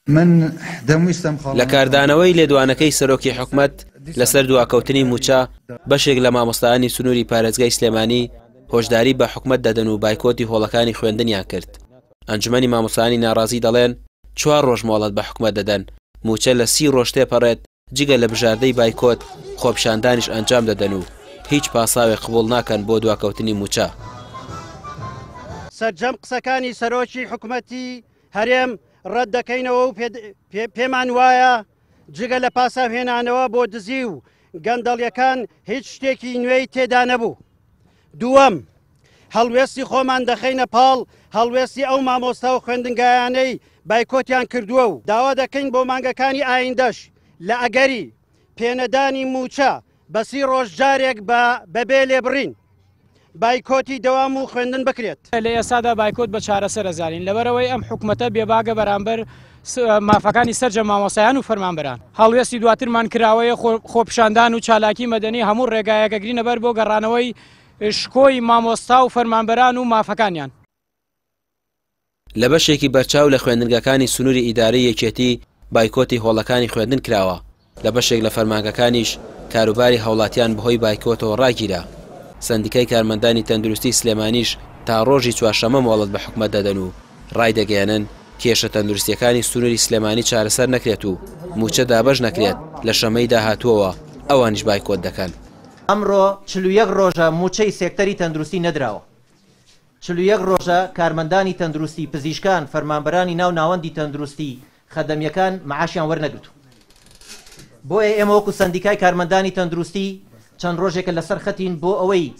من دەمویستم لە کاردانەوەی لێدوانەکەی سەرۆکی حکومەت لەسەر دواکەوتنی موچە بەشێک لە مامۆستایانی سنووری پارێزگای سلێمانی هۆشداری بە حکومەت دەدەن و بایکۆتی هۆڵەکانی خوێندنیان کرد. ئەنجومەنی مامۆستایانی ناڕازی دەڵێن 4 ڕۆژ مۆڵەت بە حکومەت دەدەن، موچە لە 30 ڕۆژ تێپەڕێت، جگە لە بژاردەی بایکۆت خۆپیشاندانیش ئەنجام دەدەن و هیچ پاساوێک قبوڵ ناکەن بۆ دواکەوتنی موچە. سەرجەم قسەکانی سەرۆکی حکومەتی هەرێم ڕەت دەکەینەوە و پێمان وایە جگە لە پاساوهێنانەوە بۆ دزی و گەندەڵیەکان هیچ شتێکی نوێی تێدا نەبوو. دووەم، هەڵوێستی خۆمان دەخەینە پاڵ هەڵوێستی ئەو مامۆستا و خوێندنگایانەی بایکۆتیان کردووە و داوا دەکەین بۆ مانگەکانی ئایندەش لە ئەگەری پێنەدانی موچە بە 30 ڕۆژ جارێک بەبێ لێبڕین بایکۆتی دەوام و خوێندن بکرێت. لە ئێستادا بایکۆت بە چارەسەر ئەزانین لەبەرەوەی ئەم حکومەتە بێباگە بەرامبەر مافەکانی سەرجە مامۆسایان و فەرمانبەران. هەڵوێستی دواترمان کراوەیە خۆپیشاندان و چالاکی مەدەنی هەموو ڕێگایەکە گرینە بەر بۆ گەڕانەوەی شکۆی مامۆستا و فەرمانبەران و مافەکانیان. لە بەشێکی بەرچاو لە خوێندنگەکانی سنووری ئیدارەی یەکێتی بایکۆتی هۆڵەکانی خوێندن کراوە. لە بەشێک لە فەرمانگەکانیش کاروباری هەوڵاتیان بەهۆی بایکۆتەوە ڕاگیرا. سندیکای کارمەندانی تەندروستی سلێمانیش تا ڕۆژی چوارشەمە مۆڵەت بە حکومەت دەدەن و ڕای دەگەیەنن کێشە تەندروستیەکانی سنووری سلێمانی چارەسەر نەکرێت و موچە دابەش نەکرێت لە شەمەی داهاتووەوە ئەوانیش بایکۆت دەکەن. ئەمڕۆ 41 ڕۆژە موچەی سێکتەری تەندروستی نەدراوە. 41 ڕۆژە کارمەندانی تەندروستی پزیشکان فەرمانبەرانی ناو ناوەندی تەندروستی خەدەمیەکان مەعاشیان وەرنەگرتو. بۆیە ئێمە وەکو سندیکای کارمەندانی تەندروستی چەند ڕۆژێکە لەسەر خەتین بۆ ئەوەی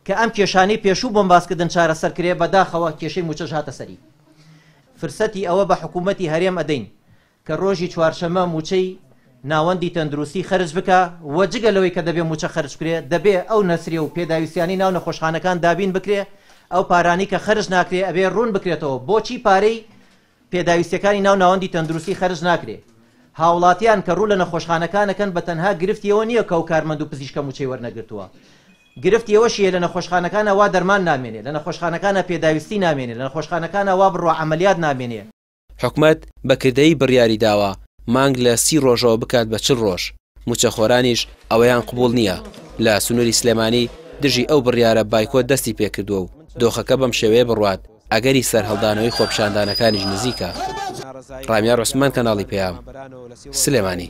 کە ئەم کێشانەی پێشوو بۆمباسکردن چارەسەرکرێ بەداخەوە کێشەی موچەش هاتە سەری. فرسەتی ئەوە بە حکوومەتی هەرێم ئەدەین کە ڕۆژی چوارشەمە موچەی ناوەندی تەندروستی خەرج بکە و جگە لەوەی کە دەبێ موچە خەرج بکرێ دەبێ ئەو نەسرێ و پێداویستیانی ناو نەخۆشخانەکان دابین بکرێ ئەو پارانی کە خەرج ناکرێ ئەبێ ڕوون بکرێتەوە. بۆچی پارەی پێداویستەکانی ناو ناوەندی تەندروستی خەرج ناکرێ؟ هاوڵاتیان کە ڕوو لە نەخۆشخانەکانەکەن بە تەنها گرفتیەوە نییە کە و کارمەند و پزیشکە موچەی وەرنەگرتووە. گرفتیەوەشیە لە نەخۆشخانەکانە وا دەرمان نامێنێ، لە نەخۆشخانەکانە پێداویستی نامێنێ، لە نەخۆشخانەکانە وا بڕوا عەمەلیات نامێنێ. حکومەت بەکردەی بڕیاری داوە مانگ لە 30 ڕۆژەوە بکات بە 40 ڕۆژ. موچەخۆرانیش ئەوەیان قبوڵ نییە. لە سنووری سلێمانی دژی ئەو بڕیارە بایکۆت دەستی پێکردووە و دۆخەکە بەم شێوەیە بڕوات ئەگەری سەرهەڵدانەوەی خۆپیشاندانەکانیش نزیکە. ڕامیار عوسمان کەناڵی پێیام سلێمانی.